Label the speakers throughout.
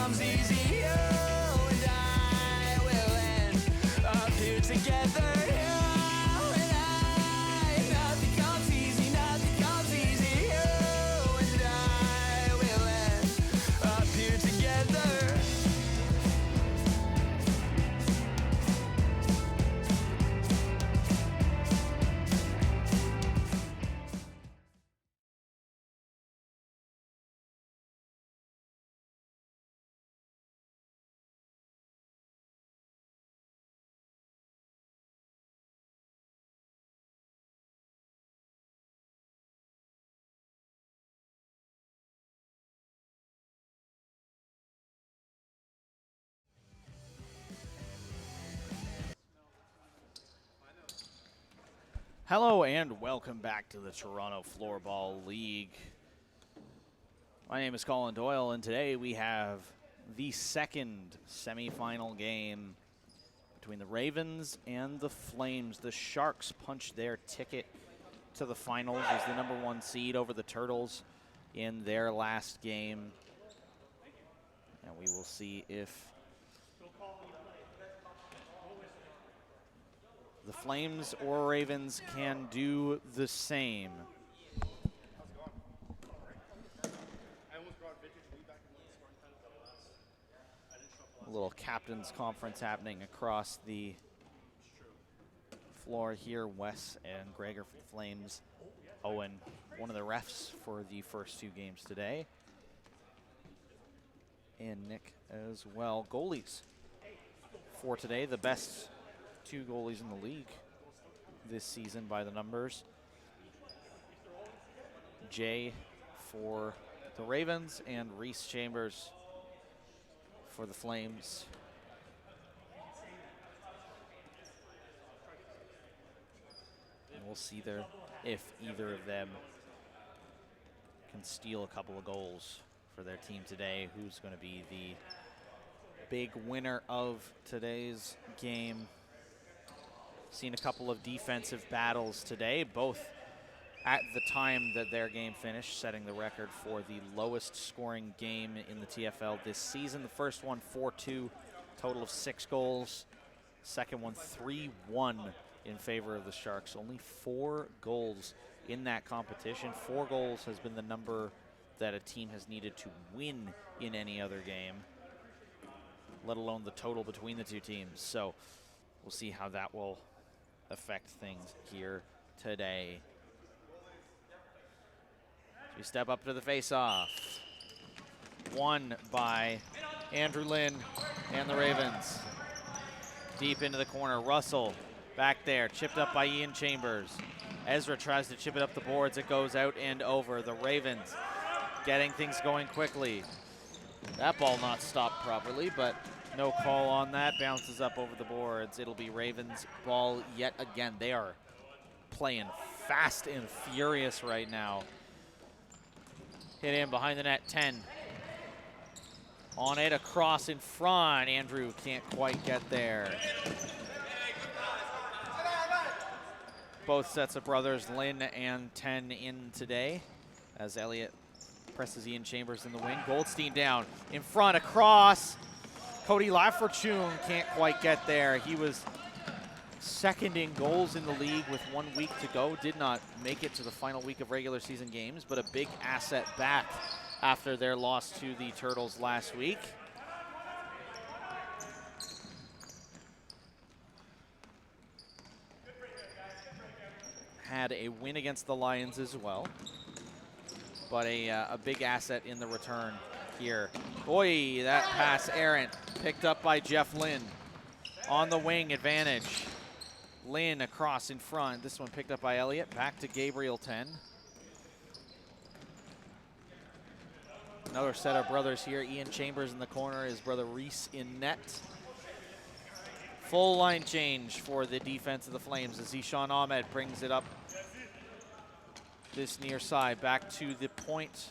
Speaker 1: comes easy. You and I will end up here together. You and I, nothing comes easy, nothing comes easy. You and I will end up here together.
Speaker 2: Hello and welcome back to the Toronto Floorball League. My name is Colin Doyle, and today we have the second semifinal game between the Ravens and the Flames. The Sharks punched their ticket to the finals as the #1 seed over the Turtles in their last game. And we will see if the Flames or Ravens can do the same. A little captain's conference happening across the floor here. Wes and Gregor for the Flames. Owen, one of the refs for the first two games today. And Nick as well. Goalies for today, the best two goalies in the league this season by the numbers. Jay for the Ravens and Reese Chambers for the Flames. And we'll see there if either of them can steal a couple of goals for their team today. Who's going to be the big winner of today's game? Seen a couple of defensive battles today, both at the time that their game finished, setting the record for the lowest scoring game in the TFL this season. The first one, 4-2, total of 6 goals. Second one, 3-1 in favor of the Sharks. Only 4 goals in that competition. 4 goals has been the number that a team has needed to win in any other game, let alone the total between the two teams. So we'll see how that will affect things here today. We step up to the face-off. Won by Andrew Lynn and the Ravens. Deep into the corner, Russell back there, chipped up by Ian Chambers. Ezra tries to chip it up the boards. It goes out and over. The Ravens getting things going quickly. That ball not stopped properly, but no call on that. Bounces up over the boards. It'll be Ravens ball yet again. They are playing fast and furious right now. Hit in behind the net, 10. On it, across in front. Andrew can't quite get there. Both sets of brothers, Lynn and 10, in today as Elliott presses Ian Chambers in the wing. Goldstein down in front, across. Cody Lafortune can't quite get there. He was second in goals in the league with 1 week to go. Did not make it to the final week of regular season games, but a big asset back after their loss to the Turtles last week. Had a win against the Lions as well, but a big asset in the return here. Boy, that pass errant, picked up by Jeff Lynn. On the wing, advantage. Lynn across in front. This one picked up by Elliott. Back to Gabriel 10. Another set of brothers here. Ian Chambers in the corner, his brother Reese in net. Full line change for the defense of the Flames as Ishan Ahmed brings it up this near side. Back to the point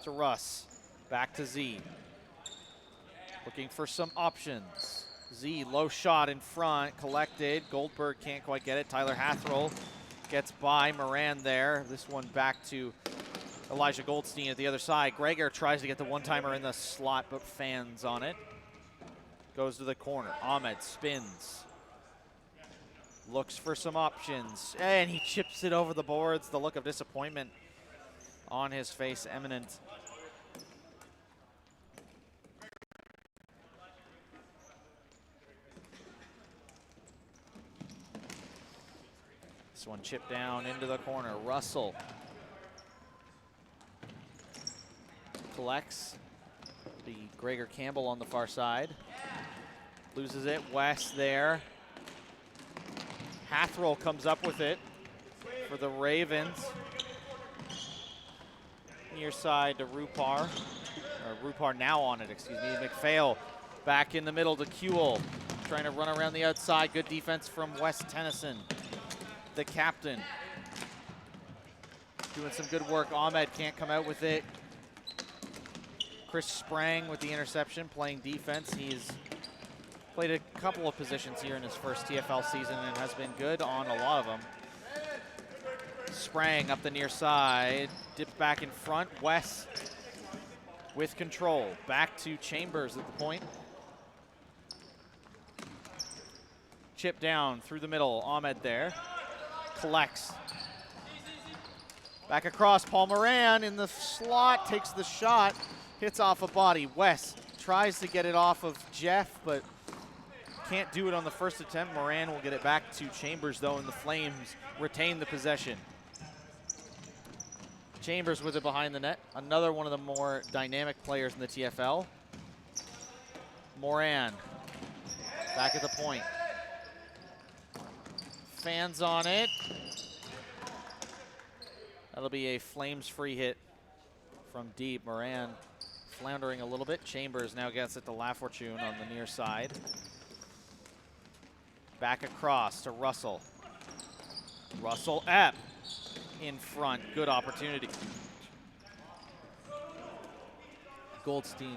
Speaker 2: to Russ. Back to Z. Looking for some options. Z, low shot in front, collected. Goldberg can't quite get it. Tyler Hathroll gets by Moran there. This one back to Elijah Goldstein at the other side. Gregor tries to get the one-timer in the slot, but fans on it. Goes to the corner. Ahmed spins. Looks for some options, and he chips it over the boards. The look of disappointment on his face, eminent. This one chipped down into the corner. Russell collects. The Gregor Campbell on the far side. Loses it. West there. Hathroll comes up with it for the Ravens. Near side to Rupar. Or Rupar now on it, excuse me. McPhail back in the middle to Kuehl. Trying to run around the outside. Good defense from Wes Tennyson, the captain. Doing some good work. Ahmed can't come out with it. Chris Sprang with the interception, playing defense. He's played a couple of positions here in his first TFL season and has been good on a lot of them. Sprang up the near side, dipped back in front. Wes with control. Back to Chambers at the point. Chip down through the middle. Ahmed there. Collects. Back across. Paul Moran in the slot, takes the shot. Hits off a body. Wes tries to get it off of Jeff, but can't do it on the first attempt. Moran will get it back to Chambers, though, and the Flames retain the possession. Chambers with it behind the net. Another one of the more dynamic players in the TFL. Moran back at the point. Fans on it. That'll be a Flames free hit from deep. Moran floundering a little bit. Chambers now gets it to LaFortune on the near side. Back across to Russell. Russell Epp in front. Good opportunity. Goldstein.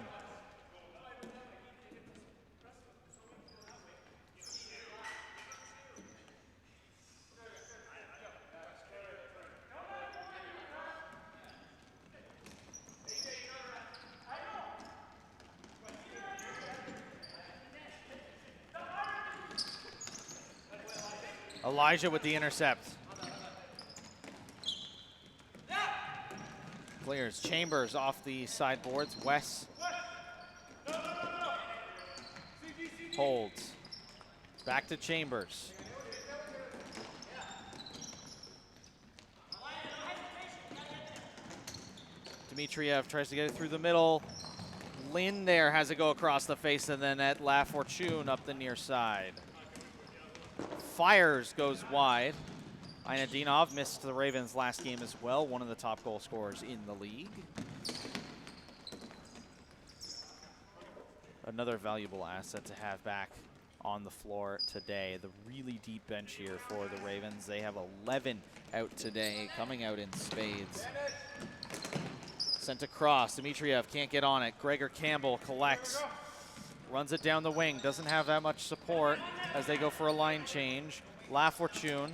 Speaker 2: Elijah with the intercept. Clears. Chambers off the sideboards. Wes holds. Back to Chambers. Dmitriev tries to get it through the middle. Lynn there has it go across the face, and then at LaFortune up the near side. Fires goes wide. Ainadinov missed the Ravens last game as well, one of the top goal scorers in the league. Another valuable asset to have back on the floor today. The really deep bench here for the Ravens. They have 11 out today, coming out in spades. Sent across. Dmitriev can't get on it. Gregor Campbell collects. Runs it down the wing. Doesn't have that much support as they go for a line change. LaFortune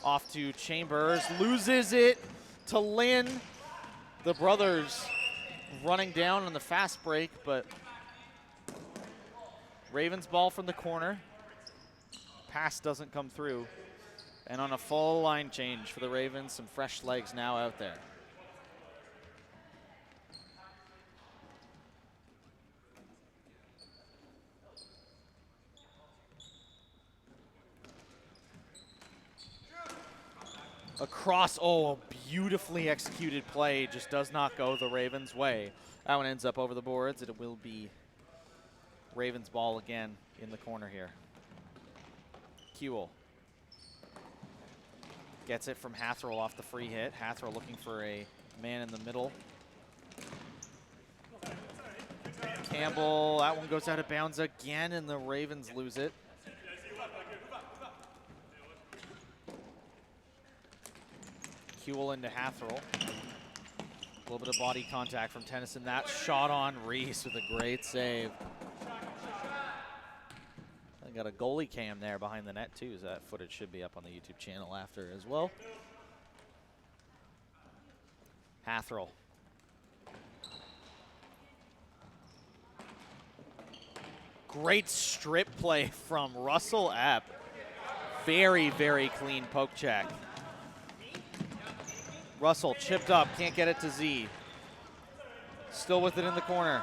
Speaker 2: off to Chambers. Loses it to Lynn. The brothers running down on the fast break, but Ravens ball from the corner. Pass doesn't come through. And on a full line change for the Ravens, some fresh legs now out there. Across, oh, a beautifully executed play, just does not go the Ravens' way. That one ends up over the boards. It will be Ravens ball again in the corner here. Kuehl gets it from Hathroll off the free hit. Hathroll looking for a man in the middle. Campbell, that one goes out of bounds again, and the Ravens lose it. Kuehl into Hathroll. A little bit of body contact from Tennyson. That shot on Reese with a great save. I got a goalie cam there behind the net too, so that footage should be up on the YouTube channel after as well. Hathrell. Great strip play from Russell Epp. Very, very clean poke check. Russell chipped up, can't get it to Z. Still with it in the corner.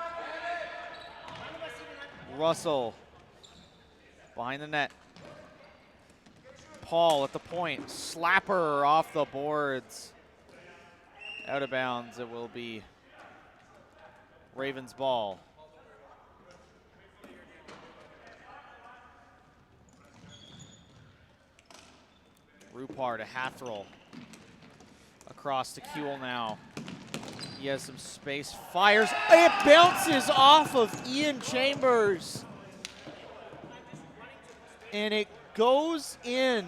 Speaker 2: Russell behind the net. Paul at the point. Slapper off the boards. Out of bounds, it will be Ravens ball. Rupar to Hathrell. Across to Kuehl now. He has some space, fires. It bounces off of Ian Chambers. And it goes in.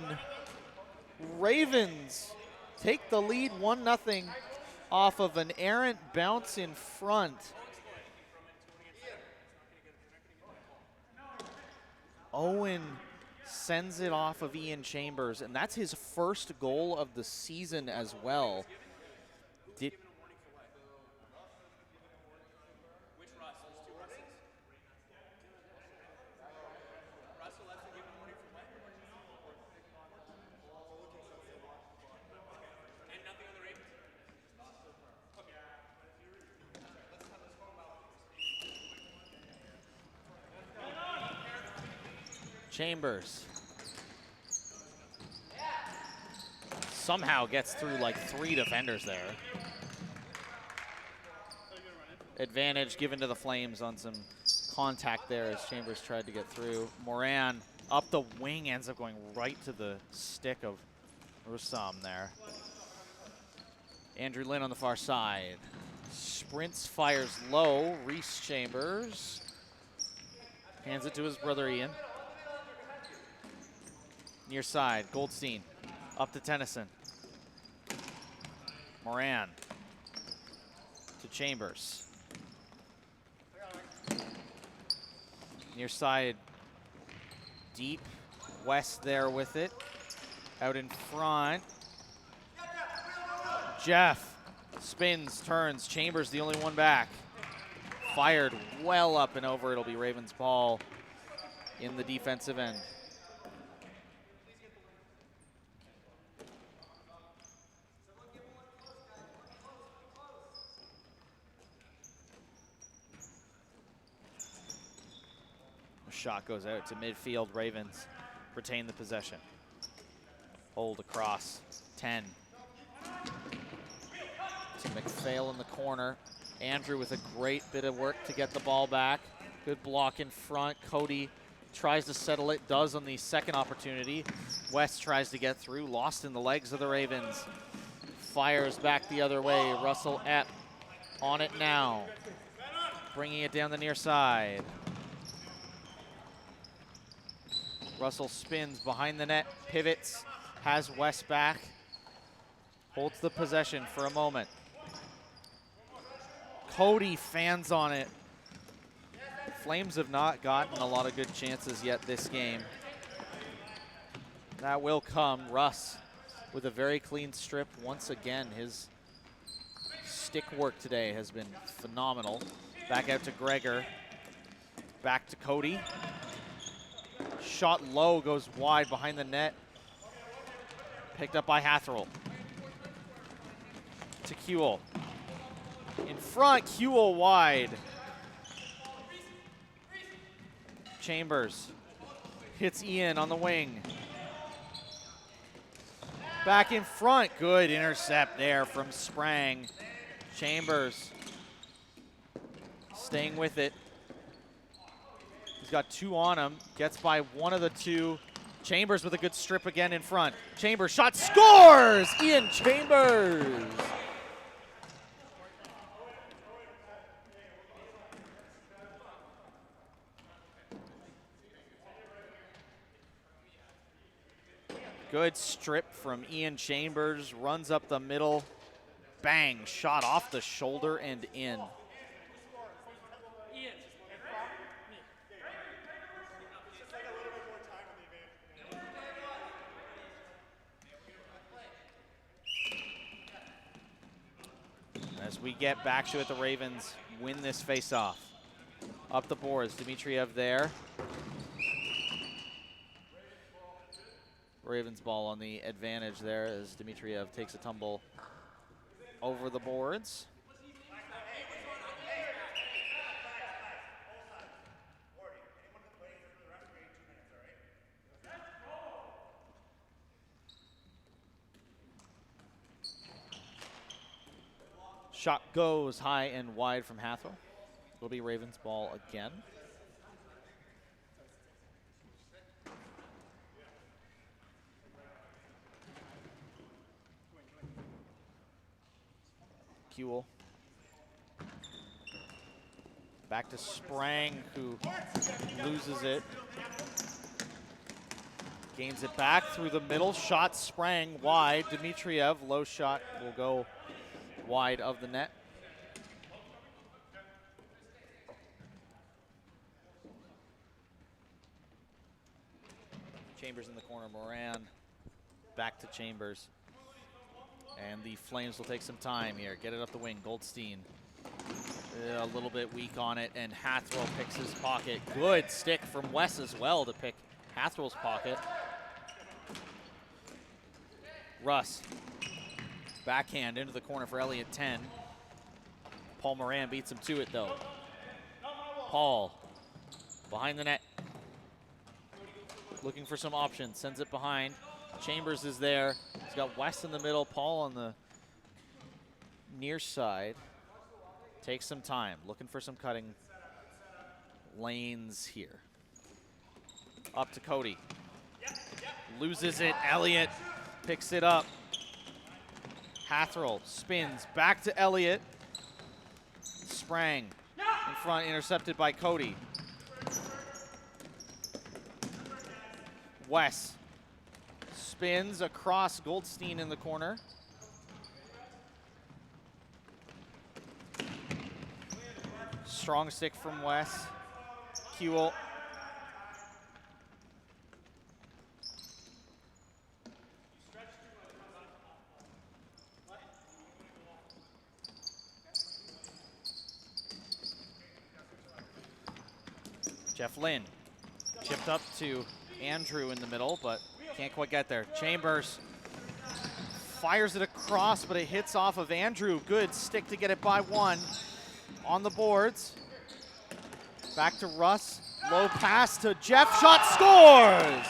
Speaker 2: Ravens take the lead 1-0 off of an errant bounce in front. Owen sends it off of Ian Chambers, and that's his first goal of the season as well. Chambers somehow gets through like 3 defenders there. Advantage given to the Flames on some contact there as Chambers tried to get through. Moran up the wing, ends up going right to the stick of Rusam there. Andrew Lynn on the far side. Sprints, fires low. Reese Chambers hands it to his brother Ian. Near side, Goldstein up to Tennyson. Moran to Chambers. Near side, deep. West there with it. Out in front. Jeff spins, turns. Chambers the only one back. Fired well up and over. It'll be Ravens ball in the defensive end. Shot goes out to midfield. Ravens retain the possession. Hold across. 10. To McPhail in the corner. Andrew with a great bit of work to get the ball back. Good block in front. Cody tries to settle it. Does on the second opportunity. West tries to get through. Lost in the legs of the Ravens. Fires back the other way. Russell Epp on it now. Bringing it down the near side. Russell spins behind the net, pivots, has West back, holds the possession for a moment. Cody fans on it. Flames have not gotten a lot of good chances yet this game. That will come. Russ with a very clean strip. Once again, his stick work today has been phenomenal. Back out to Gregor. Back to Cody. Shot low, goes wide behind the net. Picked up by Hathrell. To Kuehl. In front, Kuehl wide. Chambers hits Ian on the wing. Back in front, good intercept there from Sprang. Chambers staying with it. He's got 2 on him, gets by one of the 2. Chambers with a good strip again in front. Chambers shot, scores! Ian Chambers! Good strip from Ian Chambers, runs up the middle. Bang, shot off the shoulder and in. as we get back to it, the Ravens win this face-off. Up the boards, Dmitriev there. Ravens ball on the advantage there as Dmitriev takes a tumble over the boards. Shot goes high and wide from Hathaway. It'll be Ravens ball again. Kuehl. Back to Sprang, who loses it. Gains it back through the middle. Shot Sprang wide. Dmitriev, low shot, will go wide of the net. Chambers in the corner. Moran back to Chambers. And the Flames will take some time here. Get it up the wing. Goldstein a little bit weak on it, and Hathaway picks his pocket. Good stick from Wes as well to pick Hathaway's pocket. Russ, backhand into the corner for Elliott 10. Paul Moran beats him to it though. Paul, behind the net. Looking for some options, sends it behind. Chambers is there. He's got West in the middle, Paul on the near side. Takes some time, looking for some cutting lanes here. Up to Cody. Loses it, Elliott picks it up. Hathaway spins back to Elliott. Sprang in front, intercepted by Cody. Wes spins across Goldstein in the corner. Strong stick from Wes. Kuehl. Jeff Lynn chipped up to Andrew in the middle, but can't quite get there. Chambers fires it across, but it hits off of Andrew. Good stick to get it by one. On the boards. Back to Russ. Low pass to Jeff. Shot scores!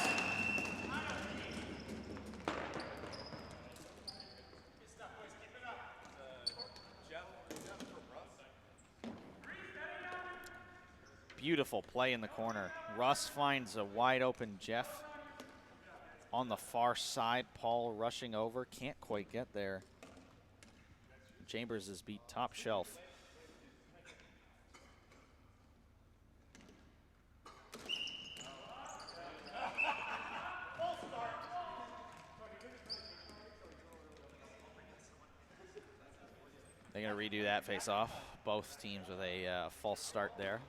Speaker 2: Beautiful play in the corner. Russ finds a wide open Jeff. On the far side, Paul rushing over. Can't quite get there. Chambers is beat top shelf. They're going to redo that face-off. Both teams with a false start there.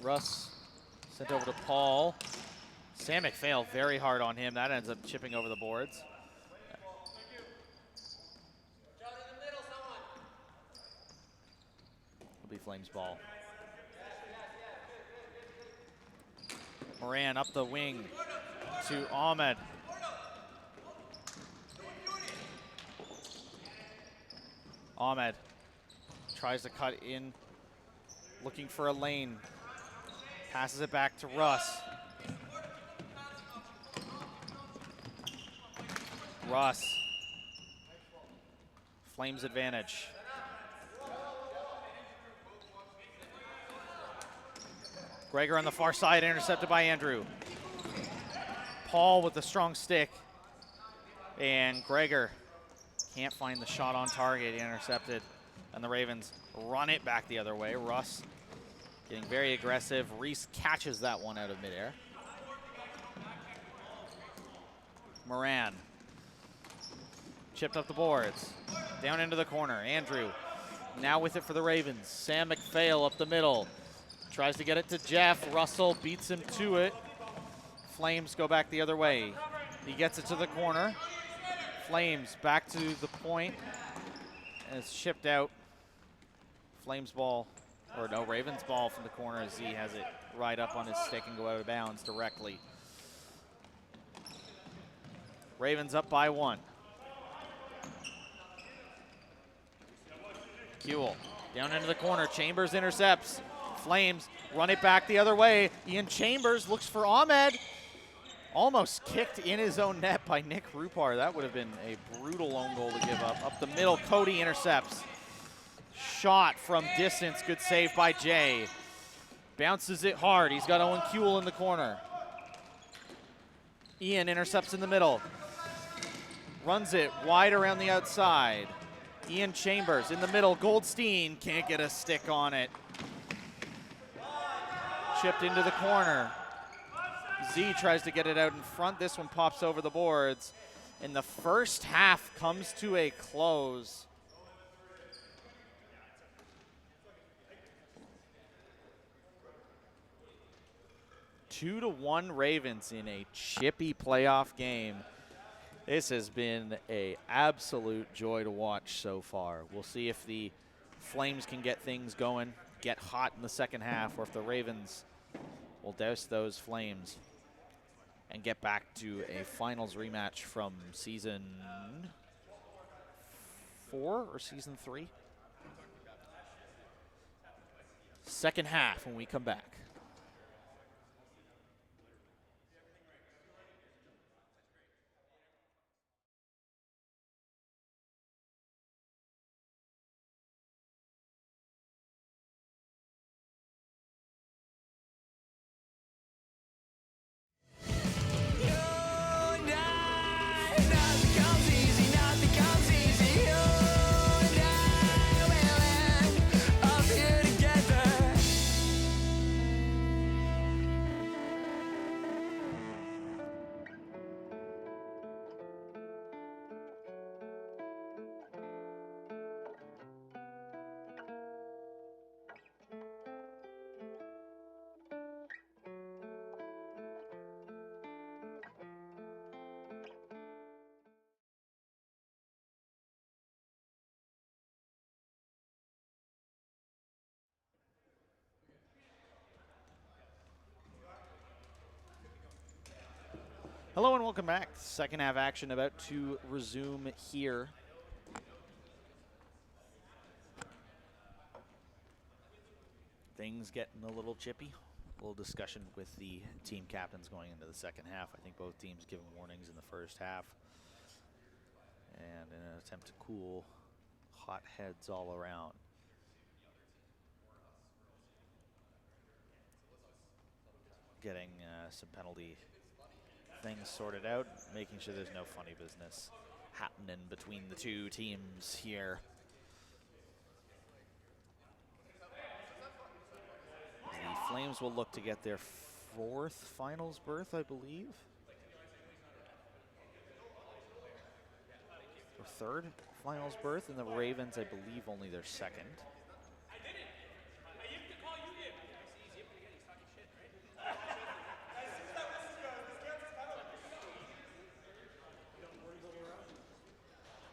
Speaker 2: Russ sent over to Paul. Samick failed very hard on him. That ends up chipping over the boards. It'll be Flames ball. Moran up the wing to Ahmed. Ahmed tries to cut in, looking for a lane. Passes it back to Russ. Russ. Flames advantage. Gregor on the far side, intercepted by Andrew. Paul with the strong stick. And Gregor can't find the shot on target, intercepted. And the Ravens run it back the other way. Russ getting very aggressive. Reese catches that one out of midair. Moran chipped up the boards. Down into the corner. Andrew now with it for the Ravens. Sam McPhail up the middle. Tries to get it to Jeff. Russell beats him to it. Flames go back the other way. He gets it to the corner. Flames back to the point. And it's shipped out. Flames ball, or no, Ravens ball from the corner as he has it right up on his stick and go out of bounds directly. Ravens up by 1. Kuehl down into the corner. Chambers intercepts. Flames run it back the other way. Ian Chambers looks for Ahmed. Almost kicked in his own net by Nick Rupar. That would have been a brutal own goal to give up. Up the middle, Cody intercepts. Shot from distance. Good save by Jay. Bounces it hard. He's got Owen Kuehl in the corner. Ian intercepts in the middle. Runs it wide around the outside. Ian Chambers in the middle. Goldstein can't get a stick on it. Chipped into the corner. Z tries to get it out in front. This one pops over the boards. And the first half comes to a close. Two to 1 Ravens in a chippy playoff game. This has been an absolute joy to watch so far. We'll see if the Flames can get things going, get hot in the second half, or if the Ravens will douse those Flames and get back to a finals rematch from season 4 or season 3. Second half when we come back. Hello and welcome back. Second half action about to resume here. Things getting a little chippy. A little discussion with the team captains going into the second half. I think both teams given warnings in the first half. And in an attempt to cool hot heads all around. Getting some penalty things sorted out, making sure there's no funny business happening between the two teams here. The Flames will look to get their 4th finals berth, I believe. Or 3rd finals berth, and the Ravens, I believe, only their 2nd.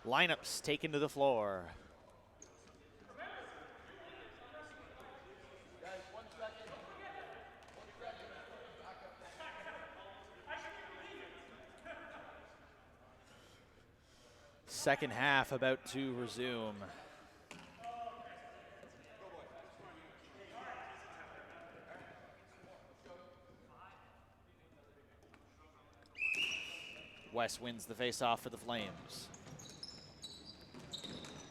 Speaker 2: Lineups taken to the floor. Second half about to resume. West wins the faceoff for the Flames.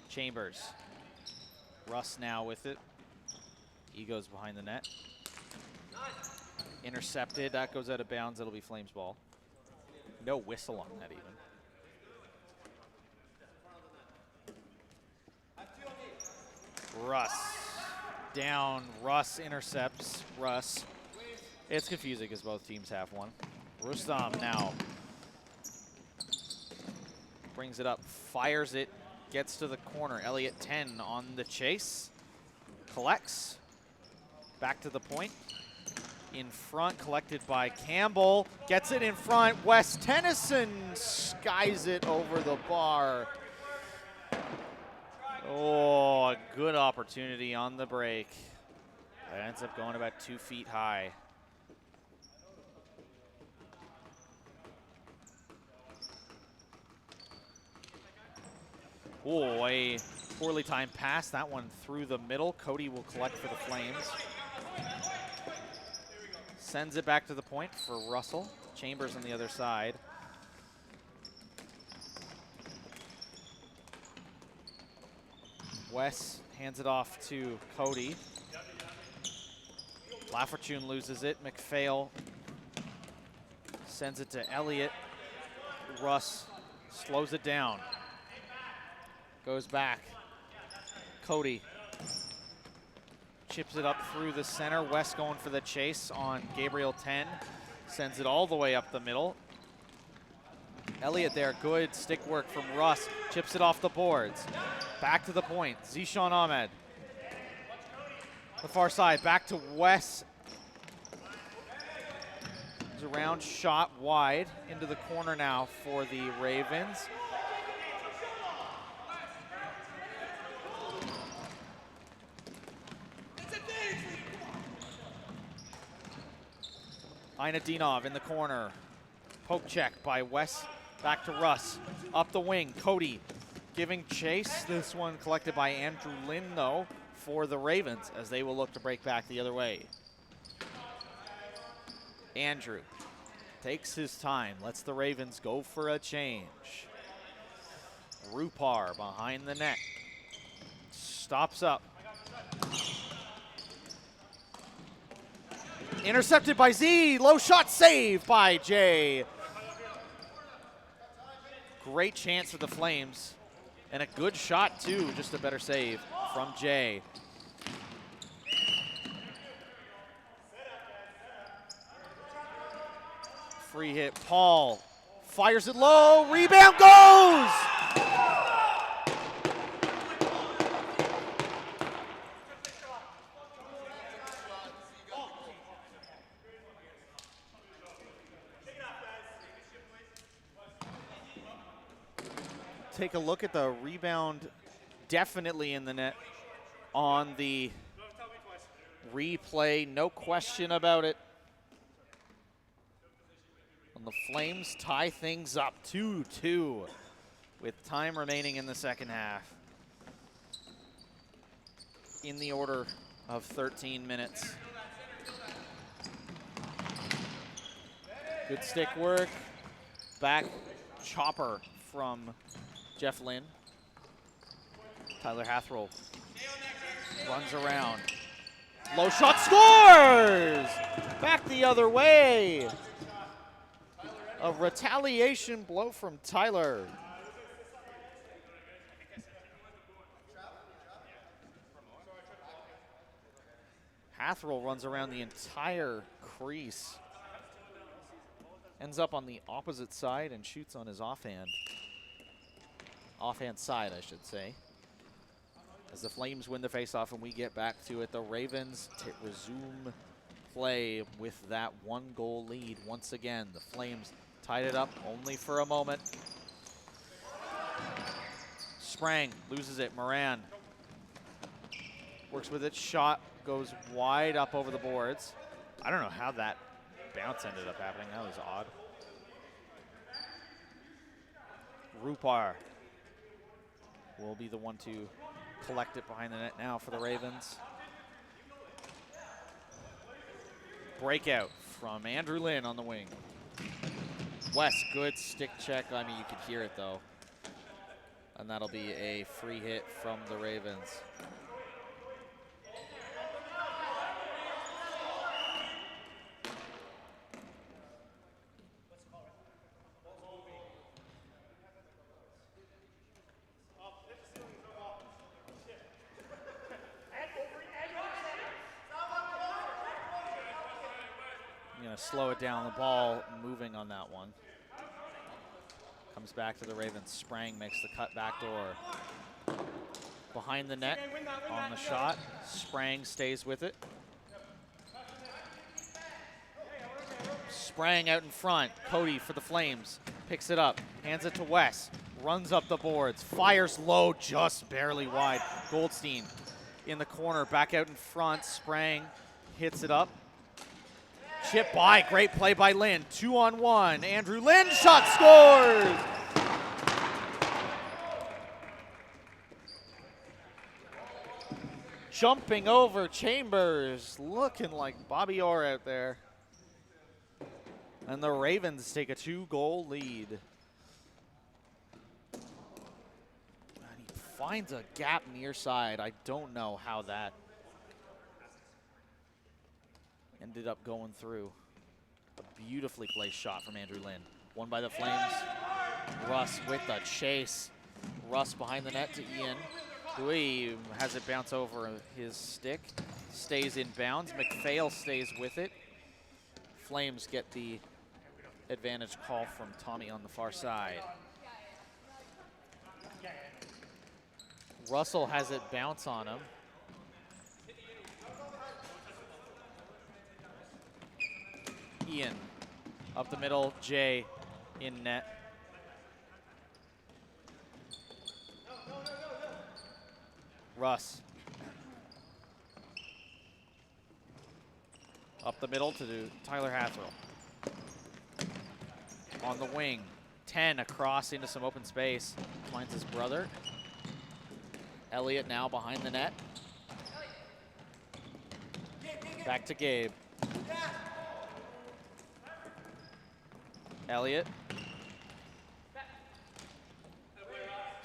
Speaker 2: Chambers. Russ now with it. He goes behind the net. Intercepted. That goes out of bounds. That'll be Flames ball. No whistle on that even. Russ. Down. Russ intercepts. Russ. It's confusing because both teams have one. Rustam now. Brings it up. Fires it. Gets to the corner. Elliott 10 on the chase. Collects. Back to the point. in front, collected by Campbell. Gets it in front. Wes Tennyson skies it over the bar. Oh, a good opportunity on the break. It ends up going about 2 feet high. Oh, a poorly timed pass. That one through the middle. Cody will collect for the Flames. Sends it back to the point for Russell. Chambers on the other side. Wes hands it off to Cody. Lafortune loses it. McPhail sends it to Elliott. Russ slows it down. Goes back. Cody chips it up through the center. West going for the chase on Gabriel 10. Sends it all the way up the middle. Elliott there, good stick work from Russ. Chips it off the boards. Back to the point, Zishan Ahmed. The far side, back to West. There's a round shot wide into the corner now for the Ravens. Ainadinov in the corner. Poke check by Wes. Back to Russ. Up the wing. Cody giving chase. This one collected by Andrew Lynn, though, for the Ravens, as they will look to break back the other way. Andrew takes his time. Lets the Ravens go for a change. Rupar behind the net. Stops up. Intercepted by Z. Low shot saved by Jay. Great chance for the Flames. And a good shot, too. Just a better save from Jay. Free hit. Paul fires it low. Rebound goes! Take a look at the rebound, definitely in the net on the replay, no question about it. And the Flames tie things up 2-2 with time remaining in the second half. In the order of 13 minutes. Good stick work. Back chopper from Jeff Lynn. Tyler Hathroll runs around. Low shot, scores! Back the other way. A retaliation blow from Tyler. Hathroll runs around the entire crease. Ends up on the opposite side and shoots on his offhand. Offhand side, I should say. As the Flames win the faceoff and we get back to it, the Ravens resume play with that 1-goal lead. Once again, the Flames tied it up only for a moment. Sprang loses it. Moran works with it. Shot goes wide up over the boards. I don't know how that bounce ended up happening. That was odd. Rupar will be the one to collect it behind the net now for the Ravens. Breakout from Andrew Lynn on the wing. West, good stick check. I mean, you could hear it, though. And that'll be a free hit from the Ravens. Slow it down, the ball moving on that one. Comes back to the Ravens. Sprang makes the cut back door. Behind the net on the shot. Sprang stays with it. Sprang out in front. Cody for the Flames. Picks it up. Hands it to Wes. Runs up the boards. Fires low, just barely wide. Goldstein in the corner. Back out in front. Sprang hits it up. Chip by. Great play by Lynn. 2-on-1. Andrew Lynn. Shot scores! Jumping over Chambers. Looking like Bobby Orr out there. And the Ravens take a 2-goal lead. And he finds a gap near side. I don't know how that ended up going through. A beautifully placed shot from Andrew Lynn. Won by the Flames. Russ with the chase. Russ behind the net to Ian. Louis has it bounce over his stick. Stays in bounds. McPhail stays with it. Flames get the advantage call from Tommy on the far side. Russell has it bounce on him. Ian up the middle, Jay in net. Russ up the middle to Tyler Hathrill. On the wing, 10 across into some open space. Finds his brother. Elliott now behind the net. Back to Gabe. Elliott.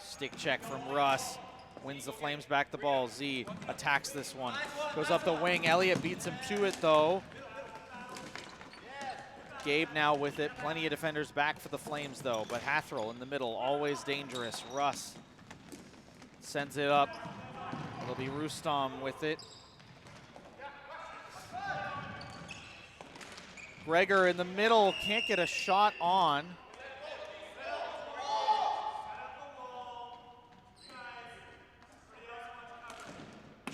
Speaker 2: Stick check from Russ. Wins the Flames back the ball. Z attacks this one. Goes up the wing. Elliott beats him to it though. Gabe now with it. Plenty of defenders back for the Flames though. But Hathrill in the middle, always dangerous. Russ sends it up. It'll be Rustam with it. Gregor in the middle, can't get a shot on.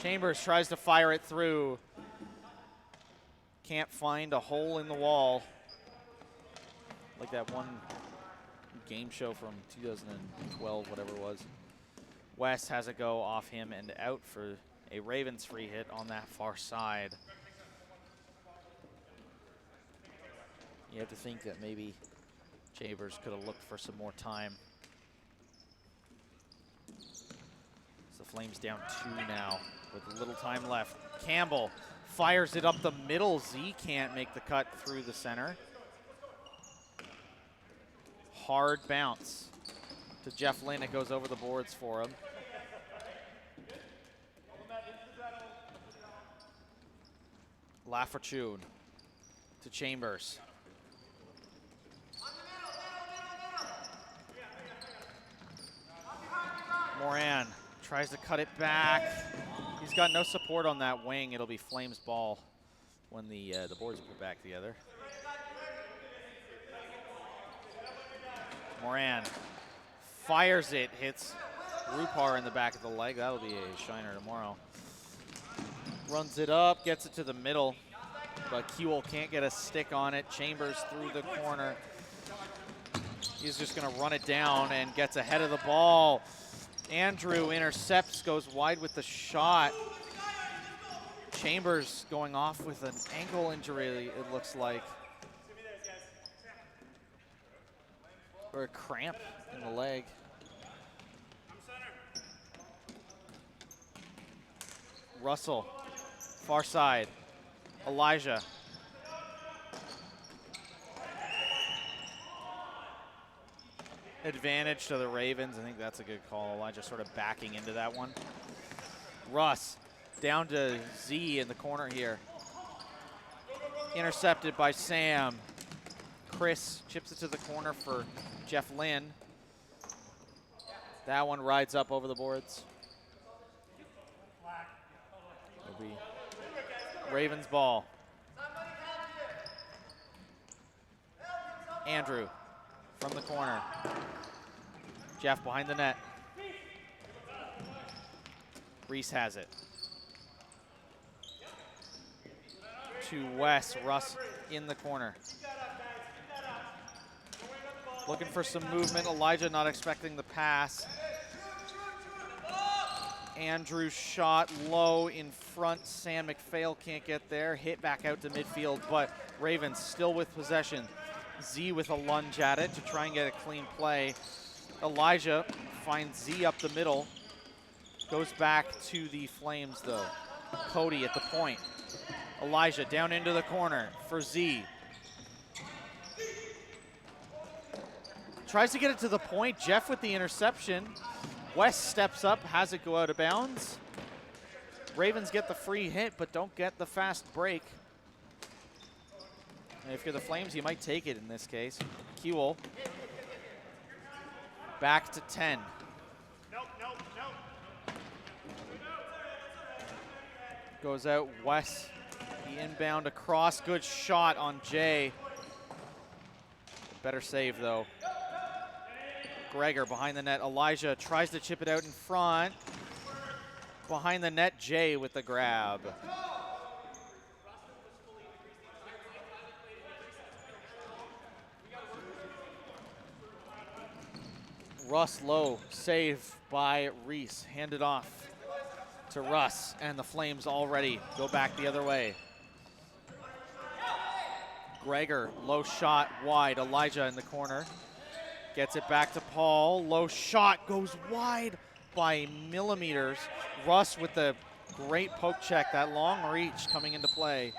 Speaker 2: Chambers tries to fire it through. Can't find a hole in the wall. Like that one game show from 2012, whatever it was. West has a go off him and out for a Ravens free hit on that far side. You have to think that maybe Chambers could have looked for some more time. So Flames down 2 now with a little time left. Campbell fires it up the middle. Z can't make the cut through the center. Hard bounce to Jeff Lynn. It goes over the boards for him. Lafortune to Chambers. Moran tries to cut it back. He's got no support on that wing. It'll be Flames ball when the boards are put back together. Moran fires it, hits Rupar in the back of the leg. That'll be a shiner tomorrow. Runs it up, gets it to the middle, but Kewell can't get a stick on it. Chambers through the corner. He's just gonna run it down and gets ahead of the ball. Andrew intercepts, goes wide with the shot. Chambers going off with an ankle injury, it looks like. Or a cramp in the leg. Russell, far side. Elijah. Advantage to the Ravens. I think that's a good call. Elijah sort of backing into that one. Russ down to Z in the corner here. Intercepted by Sam. Chris chips it to the corner for Jeff Lynn. That one rides up over the boards. It'll be Ravens ball. Andrew from the corner. Jeff behind the net. Reese has it. To Wes. Russ in the corner. Looking for some movement. Elijah not expecting the pass. Andrew's shot low in front. Sam McPhail can't get there. Hit back out to midfield, but Ravens still with possession. Z with a lunge at it to try and get a clean play. Elijah finds Z up the middle. Goes back to the Flames though. Cody at the point. Elijah down into the corner for Z. Tries to get it to the point. Jeff with the interception. West steps up, has it go out of bounds. Ravens get the free hit, but don't get the fast break. And if you're the Flames, you might take it in this case. Kewell. Back to 10. Goes out West. The inbound across. Good shot on Jay. Better save though. Gregor behind the net. Elijah tries to chip it out in front. Behind the net, Jay with the grab. Russ low, save by Reese. Handed off to Russ, and the Flames already go back the other way. Gregor, low shot wide. Elijah in the corner. Gets it back to Paul. Low shot goes wide by millimeters. Russ with the great poke check. That long reach coming into play.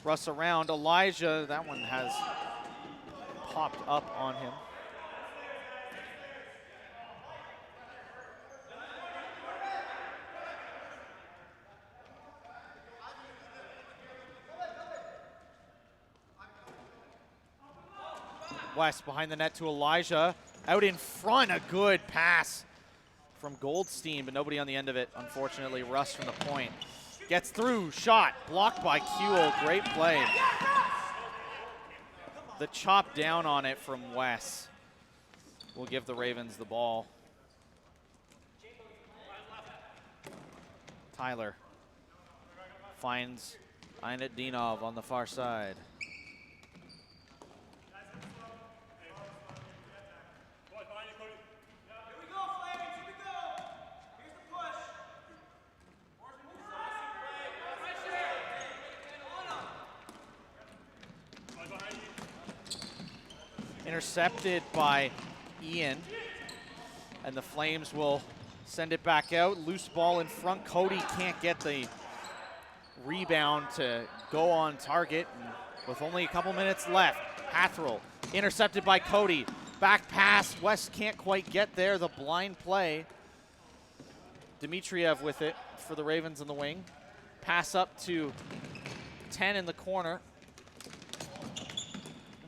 Speaker 2: Russ around. Elijah, that one has popped up on him. West behind the net to Elijah. Out in front, a good pass from Goldstein, but nobody on the end of it. Unfortunately, Russ from the point. Gets through, shot, blocked by Kewell. Great play. The chop down on it from West will give the Ravens the ball. Tyler finds Einat Dinov on the far side. Intercepted by Ian, and the Flames will send it back out. Loose ball in front. Cody can't get the rebound to go on target. And with only a couple minutes left, Hathroll intercepted by Cody. Back pass. West can't quite get there. The blind play. Dmitriev with it for the Ravens in the wing. Pass up to 10 in the corner.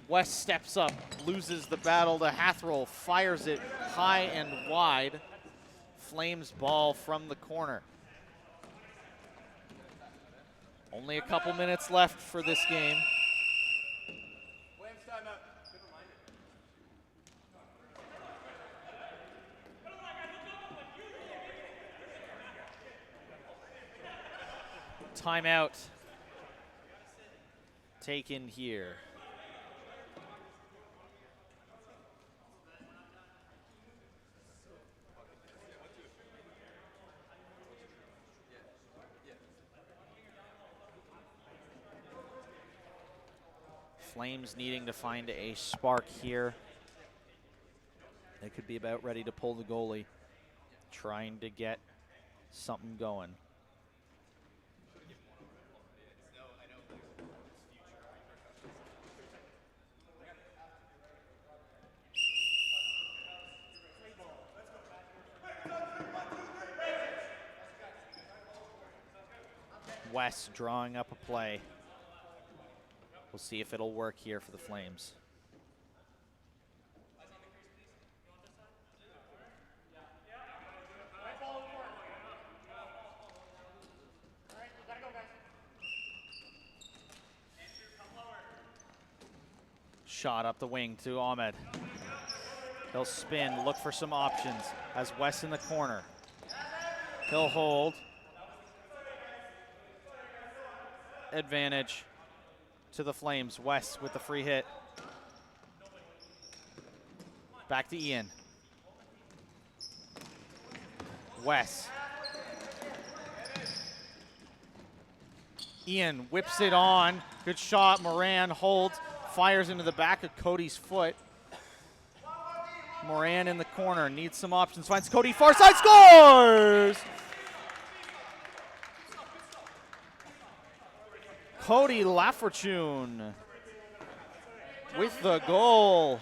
Speaker 2: West steps up, loses the battle to Hathroll, fires it high and wide. Flames ball from the corner. Only a couple minutes left for this game. Timeout taken here. Flames needing to find a spark here. They could be about ready to pull the goalie, trying to get something going. West drawing up a play. We'll see if it'll work here for the Flames. Shot up the wing to Ahmed. He'll spin, look for some options. Has West in the corner. He'll hold. Advantage to the Flames. West with the free hit. Back to Ian. Wes. Ian whips it on. Good shot. Moran holds. Fires into the back of Cody's foot. Moran in the corner. Needs some options. Finds Cody far side. Scores! Cody Lafortune with the goal.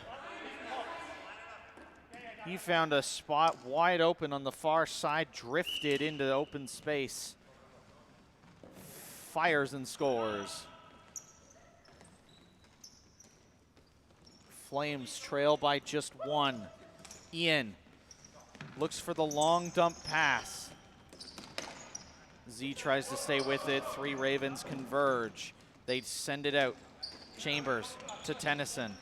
Speaker 2: He found a spot wide open on the far side, drifted into the open space. Fires and scores. Flames trail by just one. Ian looks for the long dump pass. Z tries to stay with it. 3 Ravens converge. They send it out. Chambers to Tennyson.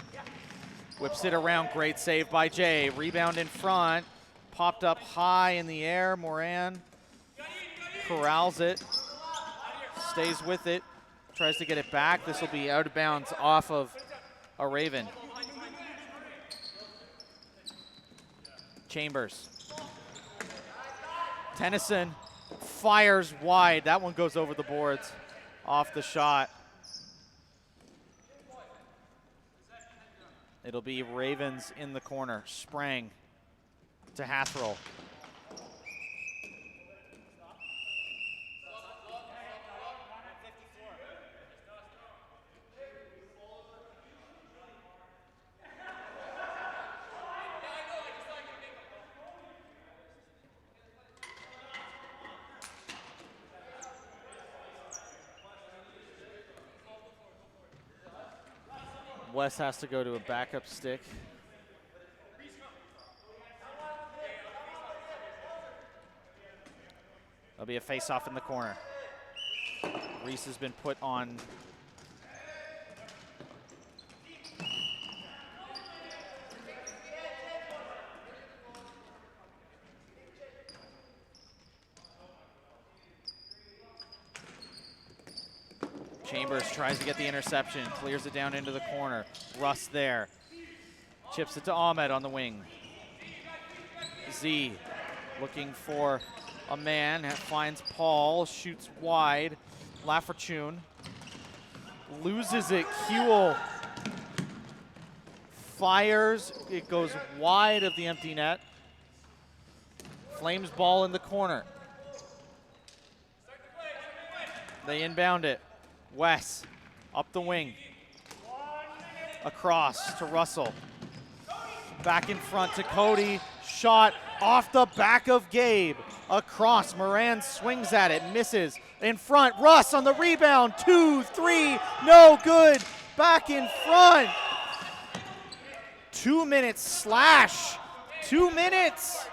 Speaker 2: Whips it around. Great save by Jay. Rebound in front. Popped up high in the air. Moran corrals it. Stays with it. Tries to get it back. This will be out of bounds off of a Raven. Chambers. Tennyson fires wide. That one goes over the boards off the shot. It'll be Ravens in the corner. Sprang to Hathroll. Wes has to go to a backup stick. There'll be a face-off in the corner. Reese has been put on. Chambers tries to get the interception, clears it down into the corner. Russ there. Chips it to Ahmed on the wing. Z looking for a man, finds Paul, shoots wide. Lafortune loses it. Kuehl fires, it goes wide of the empty net. Flames ball in the corner. They inbound it. Wes, up the wing. Across to Russell. Back in front to Cody. Shot off the back of Gabe. Across, Moran swings at it, misses. In front, Russ on the rebound. 2, 3, no good. Back in front. 2 minutes slash. 2 minutes.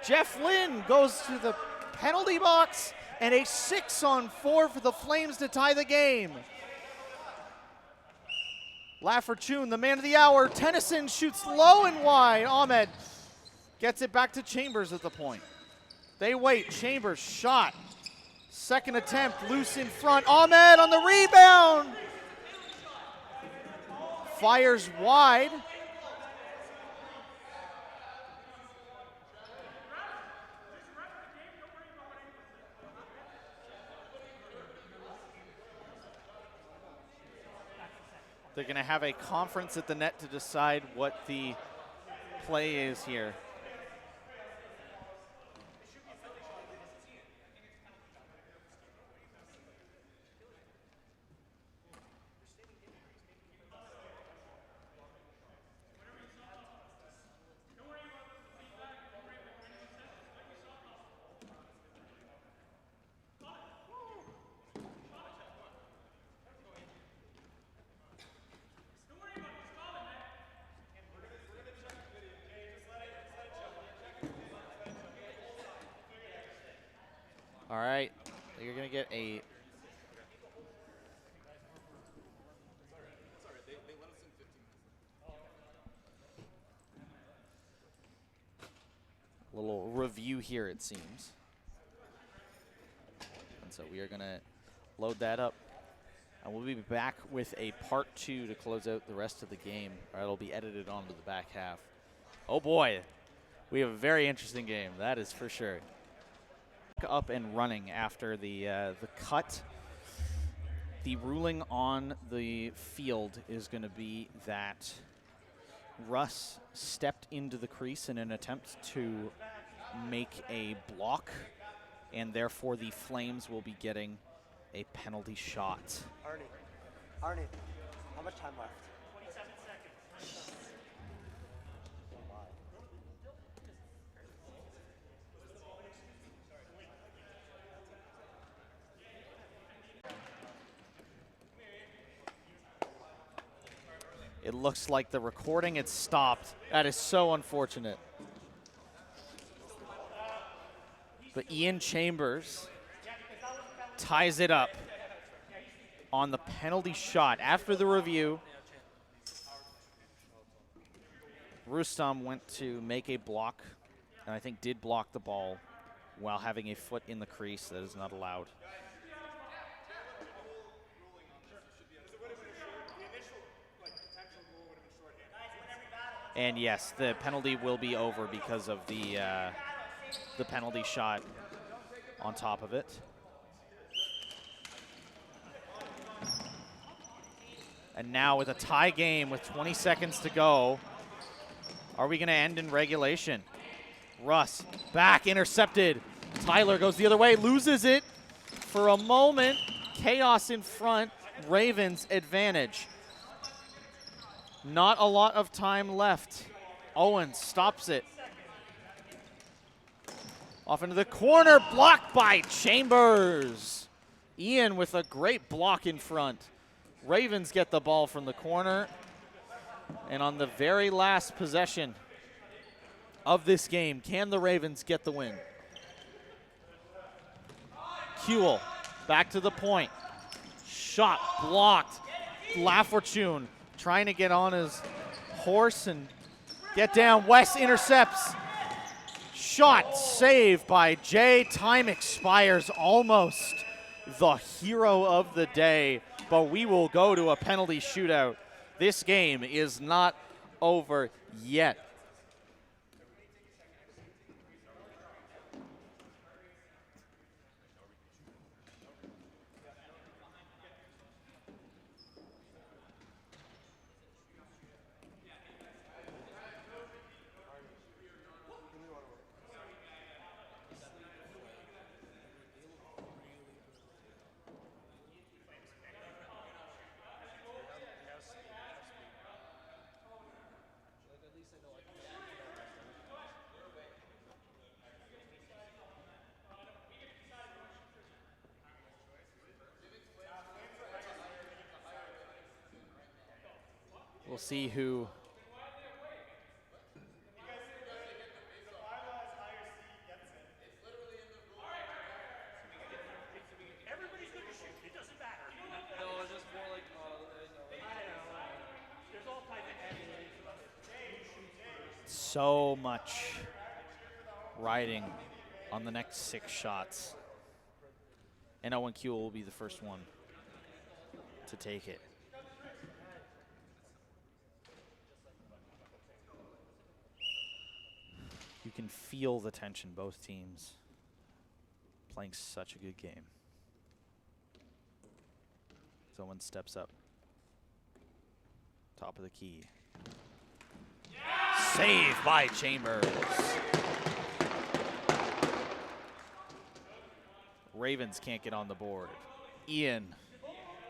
Speaker 2: Jeff Lynn goes to the penalty box, and a 6-on-4 for the Flames to tie the game. Lafortune, the man of the hour. Tennyson shoots low and wide. Ahmed gets it back to Chambers at the point. They wait. Chambers shot. Second attempt, loose in front. Ahmed on the rebound. Fires wide. They're going to have a conference at the net to decide what the play is here. All right, you're going to get a little review here, it seems. And so we are going to load that up. And we'll be back with a part 2 to close out the rest of the game. Or it'll be edited onto the back half. Oh boy, we have a very interesting game, that is for sure. Up and running after the cut. The ruling on the field is going to be that Russ stepped into the crease in an attempt to make a block, and therefore the Flames will be getting a penalty shot.
Speaker 3: Arnie, how much time left? 27 seconds.
Speaker 2: It looks like the recording had stopped. That is so unfortunate. But Ian Chambers ties it up on the penalty shot. After the review, Rustam went to make a block, and I think did block the ball while having a foot in the crease. That is not allowed. And yes, the penalty will be over because of the penalty shot on top of it. And now with a tie game with 20 seconds to go, are we going to end in regulation? Russ back, intercepted. Tyler goes the other way, loses it for a moment. Chaos in front, Ravens advantage. Not a lot of time left. Owens stops it. Off into the corner, blocked by Chambers. Ian with a great block in front. Ravens get the ball from the corner. And on the very last possession of this game, can the Ravens get the win? Kuehl back to the point. Shot blocked. Lafortune trying to get on his horse and get down. West intercepts. Shot saved by Jay. Time expires almost. The hero of the day, but we will go to a penalty shootout. This game is not over yet. We'll see who
Speaker 3: Everybody's going to shoot. It doesn't matter.
Speaker 4: No, it's just more like,
Speaker 3: There's all kinds of
Speaker 2: so much riding on the next 6 shots. And Owen Kuehl will be the first one to take it. You can feel the tension, both teams playing such a good game. Someone steps up. Top of the key. Save by Chambers. Ravens can't get on the board. Ian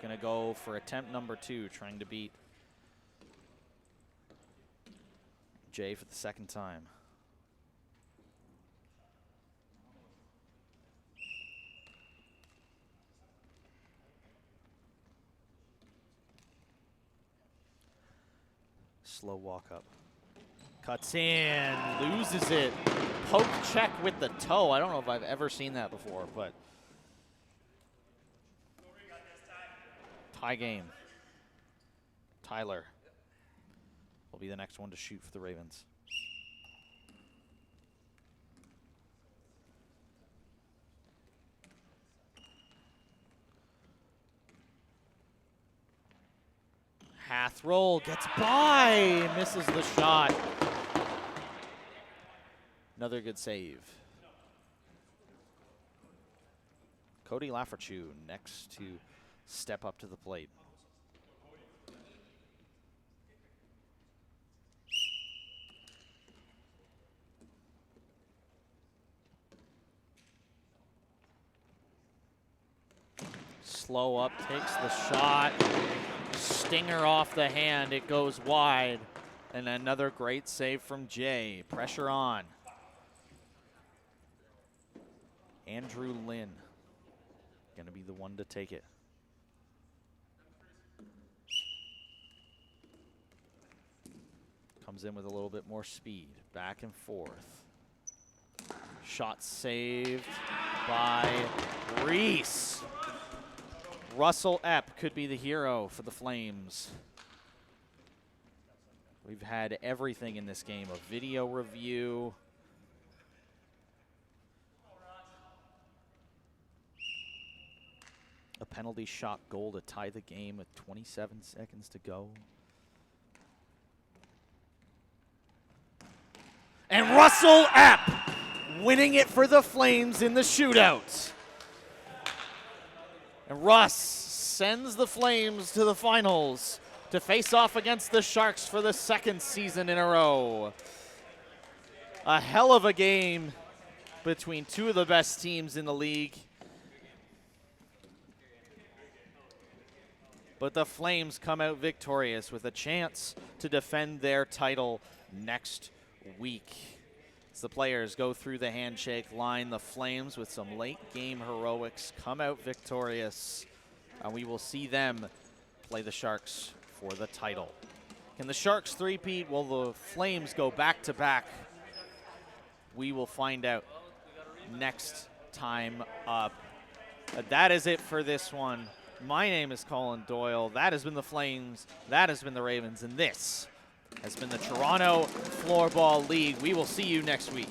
Speaker 2: gonna go for attempt number 2, trying to beat Jay for the second time. Slow walk up. Cuts in, loses it. Poke check with the toe. I don't know if I've ever seen that before, but tie game. Tyler will be the next one to shoot for the Ravens. Path roll, gets by, misses the shot. Another good save. Cody Lafferchuk next to step up to the plate. Slow up, takes the shot. Stinger off the hand, it goes wide. And another great save from Jay. Pressure on. Andrew Lynn gonna be the one to take it. Comes in with a little bit more speed, back and forth. Shot saved by Reese. Russell Epp could be the hero for the Flames. We've had everything in this game, a video review. A penalty shot goal to tie the game with 27 seconds to go. And Russell Epp winning it for the Flames in the shootout. And Russ sends the Flames to the finals to face off against the Sharks for the second season in a row. A hell of a game between two of the best teams in the league. But the Flames come out victorious with a chance to defend their title next week. As the players go through the handshake line, the Flames with some late game heroics come out victorious. And we will see them play the Sharks for the title. Can the Sharks three-peat? Will the Flames go back-to-back? We will find out next time up. That is it for this one. My name is Colin Doyle. That has been the Flames. That has been the Ravens. And this has been the Toronto Floorball League. We will see you next week.